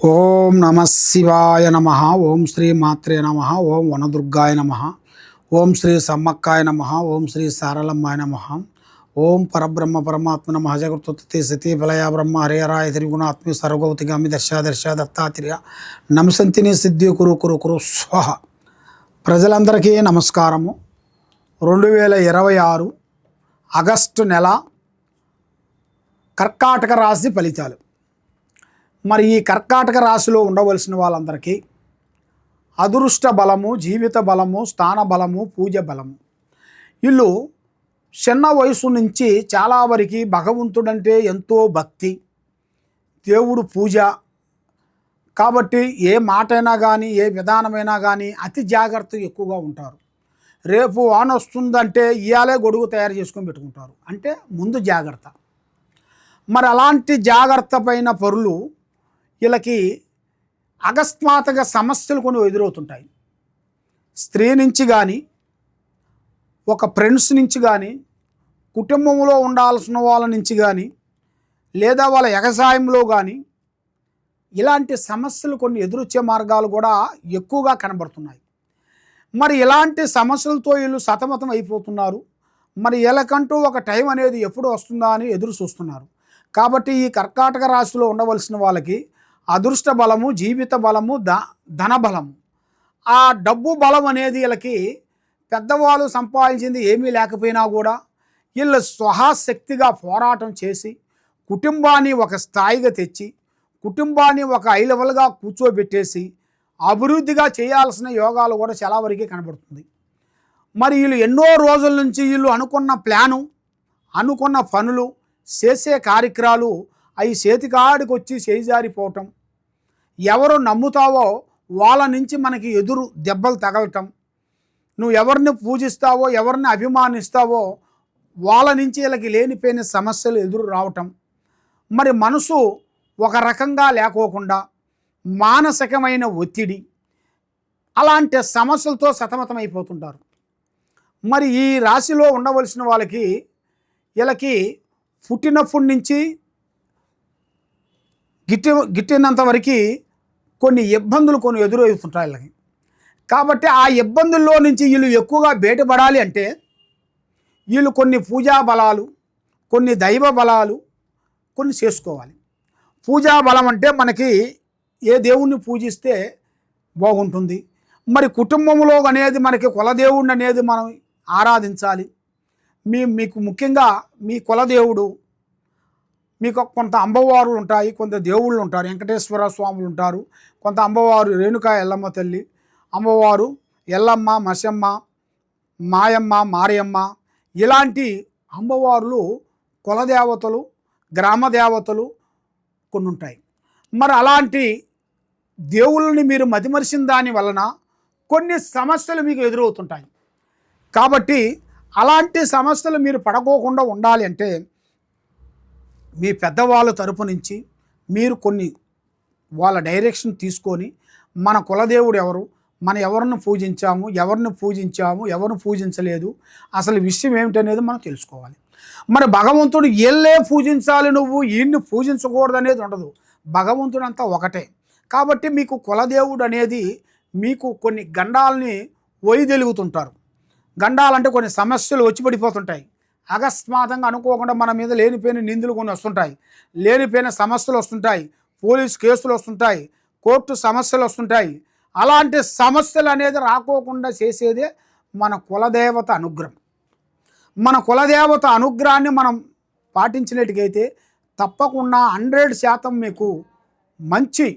ఓం నమ శివాయ నమ. ఓం శ్రీ మాత్రే నమ. ఓం వనదుర్గాయ నమ. ఓం శ్రీ సమ్మక్కాయ నమ. ఓం శ్రీ సారలమ్మాయ నమ. ఓం పరబ్రహ్మ పరమాత్మ నమ. జగృతి సతీ బలయ బ్రహ్మ హరేరాయ త్రిగుణాత్మి సర్వగౌతిగామి దర్శ దత్తాత్రేయ నమసంతిని సిద్ధి కురు కురు కురు స్వహ. ప్రజలందరికీ నమస్కారము. 2026 ఆగస్టు నెల కర్కాటక రాశి ఫలితాలు. మరి ఈ కర్కాటక రాశిలో ఉండవలసిన వాళ్ళందరికీ అదృష్ట బలము, జీవిత బలము, స్థాన బలము, పూజ బలము. వీళ్ళు చిన్న వయసు నుంచి చాలా వరకు భగవంతుడంటే ఎంతో భక్తి, దేవుడు పూజ. కాబట్టి ఏ మాటైనా కానీ ఏ విధానమైనా కానీ అతి జాగ్రత్త ఎక్కువగా ఉంటారు. రేపు వాన వస్తుందంటే ఇయాలే గొడుగు తయారు చేసుకొని పెట్టుకుంటారు, అంటే ముందు జాగ్రత్త. మరి అలాంటి జాగ్రత్త పైన పరులు వీళ్ళకి అకస్మాత్తుగా సమస్యలు కొన్ని ఎదురవుతుంటాయి. స్త్రీ నుంచి కానీ, ఒక ఫ్రెండ్స్ నుంచి కానీ, కుటుంబంలో ఉండాల్సిన వాళ్ళ నుంచి కానీ, లేదా వాళ్ళ ఎగసాయంలో కానీ ఇలాంటి సమస్యలు కొన్ని ఎదురొచ్చే మార్గాలు కూడా ఎక్కువగా కనబడుతున్నాయి. మరి ఇలాంటి సమస్యలతో వీళ్ళు సతమతం అయిపోతున్నారు. మరి వీళ్ళకంటూ ఒక టైం అనేది ఎప్పుడు వస్తుందా అని ఎదురు చూస్తున్నారు. కాబట్టి ఈ కర్కాటక రాశిలో ఉండవలసిన వాళ్ళకి అదృష్ట బలము, జీవిత బలము, ధన బలము, ఆ డబ్బు బలం అనేది వీళ్ళకి పెద్దవాళ్ళు సంపాదించింది ఏమీ లేకపోయినా కూడా వీళ్ళు స్వహాశక్తిగా పోరాటం చేసి కుటుంబాన్ని ఒక స్థాయిగా తెచ్చి, కుటుంబాన్ని ఒక హై లెవెల్గా కూర్చోబెట్టేసి అభివృద్ధిగా చేయాల్సిన యోగాలు కూడా చాలా వరకే కనబడుతుంది. మరి వీళ్ళు ఎన్నో రోజుల నుంచి వీళ్ళు అనుకున్న ప్లాను, అనుకున్న పనులు, చేసే కార్యక్రమాలు అవి చేతికాడికి వచ్చి చేజారిపోవటం, ఎవరు నమ్ముతావో వాళ్ళ నుంచి మనకి ఎదురు దెబ్బలు తగలటం, నువ్వు ఎవరిని పూజిస్తావో ఎవరిని అభిమానిస్తావో వాళ్ళ నుంచి వీళ్ళకి లేనిపోయిన సమస్యలు ఎదురు రావటం, మరి మనసు ఒక రకంగా లేకోకుండా మానసికమైన ఒత్తిడి, అలాంటి సమస్యలతో సతమతమైపోతుంటారు. మరి ఈ రాశిలో ఉండవలసిన వాళ్ళకి వీళ్ళకి పుట్టినప్పటి నుంచి గిట్టినంత వరకు కొన్ని ఇబ్బందులు కొన్ని ఎదురవుతుంటాయి వీళ్ళకి. కాబట్టి ఆ ఇబ్బందుల్లో నుంచి వీళ్ళు ఎక్కువగా బయటపడాలి అంటే వీళ్ళు కొన్ని పూజా బలాలు, కొన్ని దైవ బలాలు కొన్ని చేసుకోవాలి. పూజా బలం అంటే మనకి ఏ దేవుణ్ణి పూజిస్తే బాగుంటుంది, మరి కుటుంబంలో అనేది మనకి కులదేవుడిని అనేది మనం ఆరాధించాలి. మీకు ముఖ్యంగా మీ కులదేవుడు, మీకు కొంత అమ్మవారులు ఉంటాయి, కొంత దేవుళ్ళు ఉంటారు, వెంకటేశ్వర స్వాములు ఉంటారు, కొంత అమ్మవారు రేణుకా ఎల్లమ్మ తల్లి, అమ్మవారు ఎల్లమ్మ, మసమ్మ, మాయమ్మ, మారియమ్మ, ఇలాంటి అమ్మవార్లు కులదేవతలు, గ్రామ దేవతలు కొన్ని ఉంటాయి. మరి అలాంటి దేవుళ్ళని మీరు మతిమరిచిన దాని వలన కొన్ని సమస్యలు మీకు ఎదురవుతుంటాయి. కాబట్టి అలాంటి సమస్యలు మీరు పడకోకుండా ఉండాలి అంటే మీ పెద్దవాళ్ళ తరపు నుంచి మీరు కొన్ని వాళ్ళ డైరెక్షన్ తీసుకొని మన కులదేవుడు ఎవరు, మనం ఎవరిని పూజించాము, ఎవరిని పూజించలేదు, అసలు విషయం ఏమిటనేది మనం తెలుసుకోవాలి. మరి భగవంతుడు వీళ్ళే పూజించాలి, నువ్వు ఈయన్ని పూజించకూడదు అనేది ఉండదు. భగవంతుడు అంతా ఒకటే. కాబట్టి మీకు కులదేవుడు అనేది మీకు కొన్ని గండాలని వైదొలుగుతుంటారు. గండాలంటే కొన్ని సమస్యలు వచ్చి పడిపోతుంటాయి. అకస్మాత్తుగా అనుకోకుండా మన మీద లేనిపోయిన నిందులు కొన్ని వస్తుంటాయి, లేనిపోయిన సమస్యలు వస్తుంటాయి, పోలీస్ కేసులు వస్తుంటాయి, కోర్టు సమస్యలు వస్తుంటాయి. అలాంటి సమస్యలు అనేది రాకోకుండా చేసేదే మన కులదేవత అనుగ్రహం. మన కులదేవత అనుగ్రహాన్ని మనం పాటించినట్టుగైతే తప్పకుండా 100% మీకు మంచి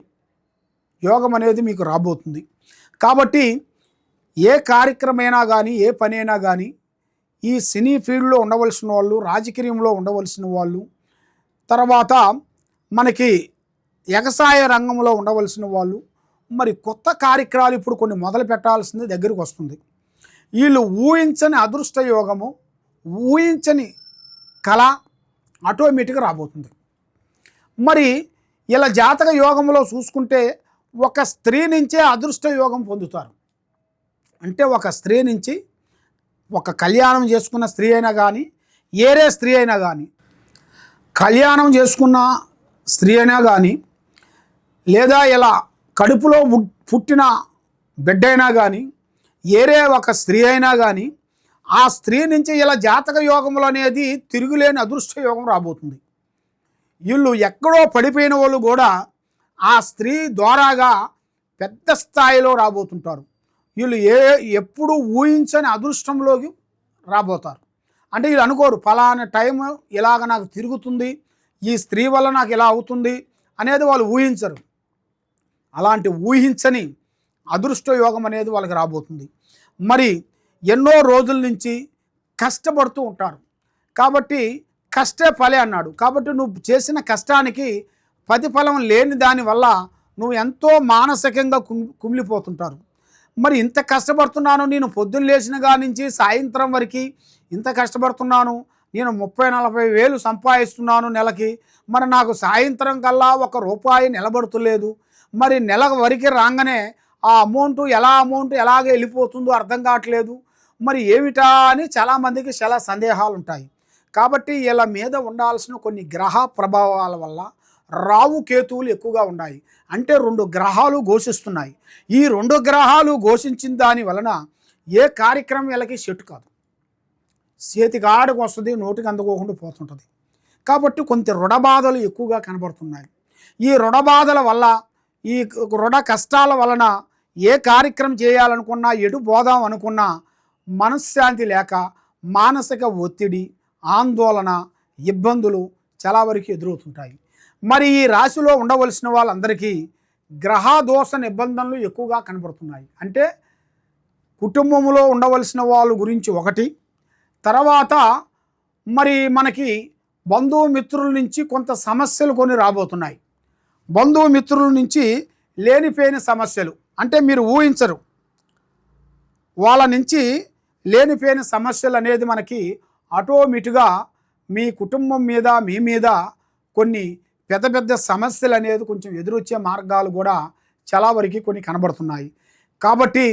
యోగం అనేది మీకు రాబోతుంది. కాబట్టి ఏ కార్యక్రమైనా కానీ, ఏ పనైనా కానీ, ఈ సినీ ఫీల్డ్లో ఉండవలసిన వాళ్ళు, రాజకీయంలో ఉండవలసిన వాళ్ళు, తర్వాత మనకి వ్యవసాయ రంగంలో ఉండవలసిన వాళ్ళు, మరి కొత్త కార్యక్రమాలు ఇప్పుడు కొన్ని మొదలు పెట్టాల్సింది దగ్గరికి వస్తుంది. వీళ్ళు ఊహించని అదృష్ట యోగము, ఊహించని కళ ఆటోమేటిక్గా రాబోతుంది. మరి ఇలా జాతక యోగంలో చూసుకుంటే ఒక స్త్రీ నుంచే అదృష్ట యోగం పొందుతారు. అంటే ఒక స్త్రీ నుంచి, ఒక కళ్యాణం చేసుకున్న స్త్రీ అయినా కానీ, ఏరే స్త్రీ అయినా కానీ, కళ్యాణం చేసుకున్న స్త్రీ అయినా కానీ లేదా ఇలా కడుపులో పుట్టిన బిడ్డ అయినా కానీ ఏరే ఒక స్త్రీ అయినా కానీ ఆ స్త్రీ నుంచి ఇలా జాతక యోగములు అనేది తిరుగులేని అదృష్ట యోగం రాబోతుంది. వీళ్ళు ఎక్కడో పడిపోయిన వాళ్ళు కూడా ఆ స్త్రీ ద్వారాగా పెద్ద స్థాయిలో రాబోతుంటారు. వీళ్ళు ఎప్పుడు ఊహించని అదృష్టంలోకి రాబోతారు. అంటే వీళ్ళు అనుకోరు ఫలానా టైం ఇలాగ నాకు తిరుగుతుంది, ఈ స్త్రీ వల్ల నాకు ఇలా అవుతుంది అనేది వాళ్ళు ఊహించరు. అలాంటి ఊహించని అదృష్ట యోగం అనేది వాళ్ళకి రాబోతుంది. మరి ఎన్నో రోజుల నుంచి కష్టపడుతూ ఉంటారు కాబట్టి కష్టే ఫలే అన్నాడు. కాబట్టి నువ్వు చేసిన కష్టానికి ప్రతిఫలం లేని దానివల్ల నువ్వు ఎంతో మానసికంగా కుమిలిపోతుంటారు. మరి ఇంత కష్టపడుతున్నాను, నేను పొద్దున్న లేచిన కాడి నుంచి సాయంత్రం వరకు ఇంత కష్టపడుతున్నాను, నేను 30-40 వేలు సంపాదిస్తున్నాను నెలకి, మరి నాకు సాయంత్రం కల్లా ₹1 నిలబడుతులేదు, మరి నెల వరకు రాగానే ఆ అమౌంట్ ఎలాగే వెళ్ళిపోతుందో అర్థం కావట్లేదు, మరి ఏమిటా అని చాలామందికి చాలా సందేహాలు ఉంటాయి. కాబట్టి ఇలా మీద ఉండాల్సిన కొన్ని గ్రహ ప్రభావాల వల్ల రావు కేతువులు ఎక్కువగా ఉన్నాయి. అంటే 2 గ్రహాలు ఘోషిస్తున్నాయి. ఈ 2 గ్రహాలు ఘోషించిన దాని వలన ఏ కార్యక్రమం వీళ్ళకి సెట్ కాదు, చేతికి ఆడకు వస్తుంది, నోటికి అందుకోకుండా పోతుంటుంది. కాబట్టి కొంత రుణబాధలు ఎక్కువగా కనబడుతున్నాయి. ఈ రుణబాధల వల్ల, ఈ రుణ కష్టాల వలన ఏ కార్యక్రమం చేయాలనుకున్నా, ఎటు పోదాం అనుకున్నా మనశ్శాంతి లేక మానసిక ఒత్తిడి, ఆందోళన, ఇబ్బందులు చాలా వరకు ఎదురవుతుంటాయి. మరి ఈ రాశిలో ఉండవలసిన వాళ్ళందరికీ గ్రహదోష నిబంధనలు ఎక్కువగా కనబడుతున్నాయి. అంటే కుటుంబంలో ఉండవలసిన వాళ్ళ గురించి ఒకటి, తర్వాత మరి మనకి బంధుమిత్రుల నుంచి కొంత సమస్యలు కొన్ని రాబోతున్నాయి. బంధుమిత్రుల నుంచి లేనిపోయిన సమస్యలు, అంటే మీరు ఊహించరు, వాళ్ళ నుంచి లేనిపోయిన సమస్యలు అనేది మనకి ఆటోమేటిక్గా మీ కుటుంబం మీద, మీ మీద కొన్ని పెద్ద పెద్ద సమస్యలు అనేది కొంచెం ఎదురొచ్చే మార్గాలు కూడా చాలా వరకు కొన్ని కనబడుతున్నాయి. కాబట్టి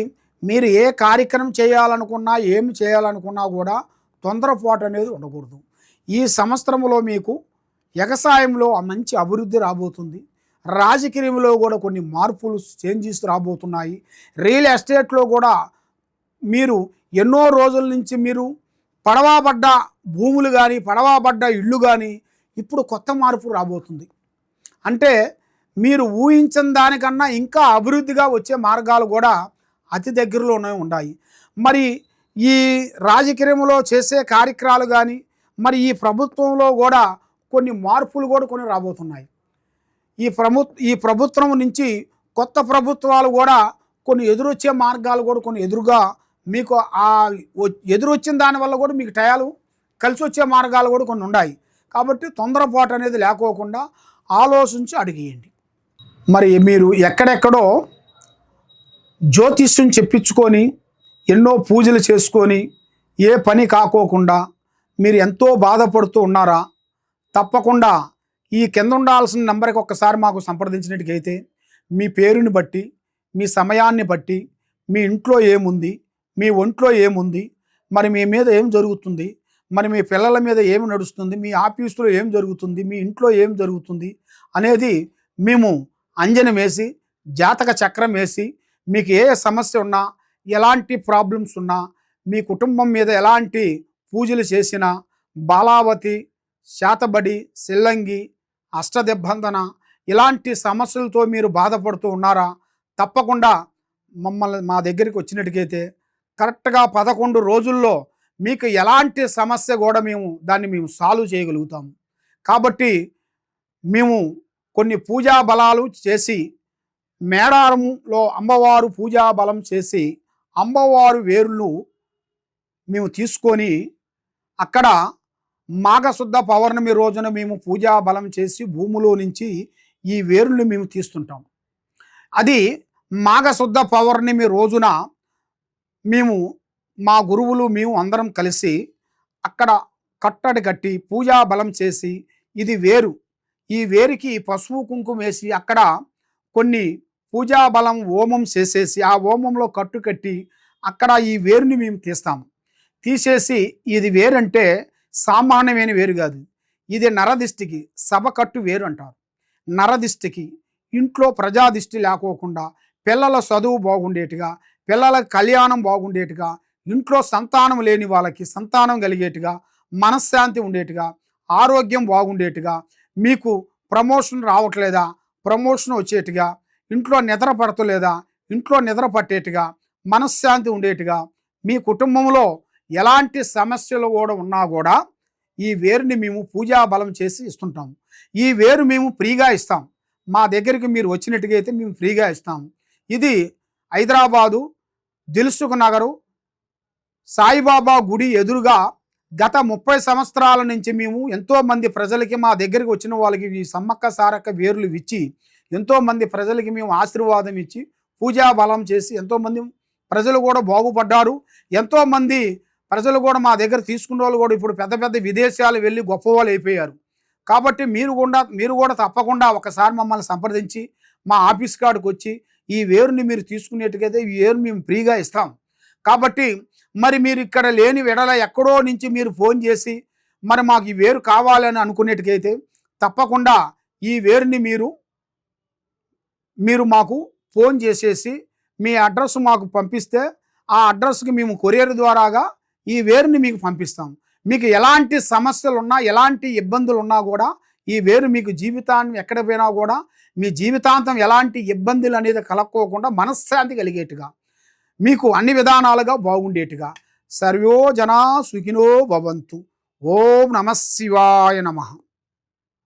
మీరు ఏ కార్యక్రమం చేయాలనుకున్నా, ఏమి చేయాలనుకున్నా కూడా తొందరపాటు అనేది ఉండకూడదు. ఈ సంవత్సరంలో మీకు వ్యవసాయంలో మంచి అభివృద్ధి రాబోతుంది. రాజకీయంలో కూడా కొన్ని మార్పులు, చేంజెస్ రాబోతున్నాయి. రియల్ ఎస్టేట్లో కూడా మీరు ఎన్నో రోజుల నుంచి మీరు పడవాబడ్డ భూములు కానీ, పడవాబడ్డ ఇళ్ళు కానీ ఇప్పుడు కొత్త మార్పు రాబోతుంది. అంటే మీరు ఊహించిన దానికన్నా ఇంకా అభివృద్ధిగా వచ్చే మార్గాలు కూడా అతి దగ్గరలోనే ఉన్నాయి. మరి ఈ రాజకీయంలో చేసే కార్యక్రమాలు కానీ, మరి ఈ ప్రభుత్వంలో కూడా కొన్ని మార్పులు కూడా కొన్ని రాబోతున్నాయి. ఈ ప్రభుత్వం నుంచి కొత్త ప్రభుత్వాలు కూడా కొన్ని ఎదురొచ్చే మార్గాలు కూడా కొన్ని ఎదురుగా మీకు ఎదురొచ్చిన దానివల్ల కూడా మీకు టయాలు కలిసి వచ్చే మార్గాలు కూడా కొన్ని ఉన్నాయి. కాబట్టి తొందరపాటు అనేది లేకోకుండా ఆలోచించి అడిగేయండి. మరి మీరు ఎక్కడెక్కడో జ్యోతిష్యం చెప్పించుకొని ఎన్నో పూజలు చేసుకొని ఏ పని కాకోకుండా మీరు ఎంతో బాధపడుతూ ఉన్నారా? తప్పకుండా ఈ కింద ఉండాల్సిన నెంబర్కి ఒక్కసారి మాకు సంప్రదించినట్టుకైతే మీ పేరుని బట్టి, మీ సమయాన్ని బట్టి, మీ ఇంట్లో ఏముంది, మీ ఒంట్లో ఏముంది, మరి మీ మీద ఏం జరుగుతుంది, మరి మీ పిల్లల మీద ఏమి నడుస్తుంది, మీ ఆఫీసులో ఏం జరుగుతుంది, మీ ఇంట్లో ఏం జరుగుతుంది అనేది మేము అంజనం వేసి, జాతక చక్రం వేసి, మీకు ఏ సమస్య ఉన్నా, ఎలాంటి ప్రాబ్లమ్స్ ఉన్నా, మీ కుటుంబం మీద ఎలాంటి పూజలు చేసినా, బాలావతి, శాతబడి, సిల్లంగి, అష్టదిబ్బందన ఇలాంటి సమస్యలతో మీరు బాధపడుతూ ఉన్నారా? తప్పకుండా మా దగ్గరికి వచ్చినట్టుకైతే కరెక్ట్గా 11 రోజుల్లో మీకు ఎలాంటి సమస్య కూడా మేము సాల్వ్ చేయగలుగుతాము. కాబట్టి మేము కొన్ని పూజా బలాలు చేసి, మేడారంలో అమ్మవారు పూజా బలం చేసి, అమ్మవారు వేరును మేము తీసుకొని అక్కడ మాఘశుద్ధ పౌర్ణమి రోజున మేము పూజా బలం చేసి భూమిలో నుంచి ఈ వేరుని మేము తీస్తుంటాం. అది మాఘశుద్ధ పౌర్ణమి రోజున మా గురువులు మేము అందరం కలిసి అక్కడ కట్టడి కట్టి పూజా బలం చేసి, ఇది వేరు, ఈ వేరుకి పసుపు కుంకుమ వేసి అక్కడ కొన్ని పూజా బలం హోమం చేసేసి ఆ హోమంలో కట్టు కట్టి అక్కడ ఈ వేరుని మేము తీస్తాము. తీసేసి ఇది వేరంటే సామాన్యమైన వేరు కాదు, ఇది నరదిష్టికి సభకట్టు వేరు అంటారు. నరదిష్టికి ఇంట్లో ప్రజాదిష్టి లేకోకుండా, పిల్లల చదువు బాగుండేట్టుగా, పిల్లల కళ్యాణం బాగుండేట్టుగా, ఇంట్లో సంతానం లేని వాళ్ళకి సంతానం కలిగేట్టుగా, మనశ్శాంతి ఉండేట్టుగా, ఆరోగ్యం బాగుండేట్టుగా, మీకు ప్రమోషన్ రావట్లేదా ప్రమోషన్ వచ్చేట్టుగా, ఇంట్లో నిద్ర పడతలేదా ఇంట్లో నిద్ర పట్టేట్టుగా, మనశ్శాంతి ఉండేట్టుగా, మీ కుటుంబంలో ఎలాంటి సమస్యలు కూడా ఉన్నా కూడా ఈ వేరుని మేము పూజా బలం చేసి ఇస్తుంటాము. ఈ వేరు మేము ఫ్రీగా ఇస్తాం. మా దగ్గరికి మీరు వచ్చినట్టుగా అయితే మేము ఫ్రీగా ఇస్తాము. ఇది హైదరాబాదు దిల్సుఖ్ నగరు సాయిబాబా గుడి ఎదురుగా గత 30 సంవత్సరాల నుంచి మేము ఎంతోమంది ప్రజలకి, మా దగ్గరికి వచ్చిన వాళ్ళకి ఈ సమ్మక్క సారక్క వేర్లు ఇచ్చి ఎంతోమంది ప్రజలకి మేము ఆశీర్వాదం ఇచ్చి పూజా బలం చేసి ఎంతోమంది ప్రజలు కూడా బాగుపడ్డారు. ఎంతోమంది ప్రజలు కూడా మా దగ్గర తీసుకున్న వాళ్ళు కూడా ఇప్పుడు పెద్ద పెద్ద విదేశాలు వెళ్ళి గొప్పవాళ్ళు అయిపోయారు. కాబట్టి మీరు కూడా తప్పకుండా ఒకసారి మమ్మల్ని సంప్రదించి మా ఆఫీస్ కాడికి వచ్చి ఈ వేరుని మీరు తీసుకునేట్టుకైతే ఈ వేరు మేము ఫ్రీగా ఇస్తాం. కాబట్టి మరి మీరు ఇక్కడ లేని వెడల ఎక్కడో నుంచి మీరు ఫోన్ చేసి మరి మాకు ఈ వేరు కావాలని అనుకునేట్టుకైతే తప్పకుండా ఈ వేరుని మీరు మాకు ఫోన్ చేసేసి మీ అడ్రస్ మాకు పంపిస్తే ఆ అడ్రస్కి మేము కొరియర్ ద్వారాగా ఈ వేరుని మీకు పంపిస్తాం. మీకు ఎలాంటి సమస్యలు ఉన్నా, ఎలాంటి ఇబ్బందులు ఉన్నా కూడా ఈ వేరు మీకు జీవితాన్ని ఎక్కడ పోయినా కూడా మీ జీవితాంతం ఎలాంటి ఇబ్బందులు అనేది కలక్కోకుండా మనశ్శాంతి కలిగేట్టుగా, మీకు అన్ని విధానాలుగా బాగుండేట్టుగా. సర్వో జనా సుఖినో భవంతు. ఓం నమః శివాయ నమః.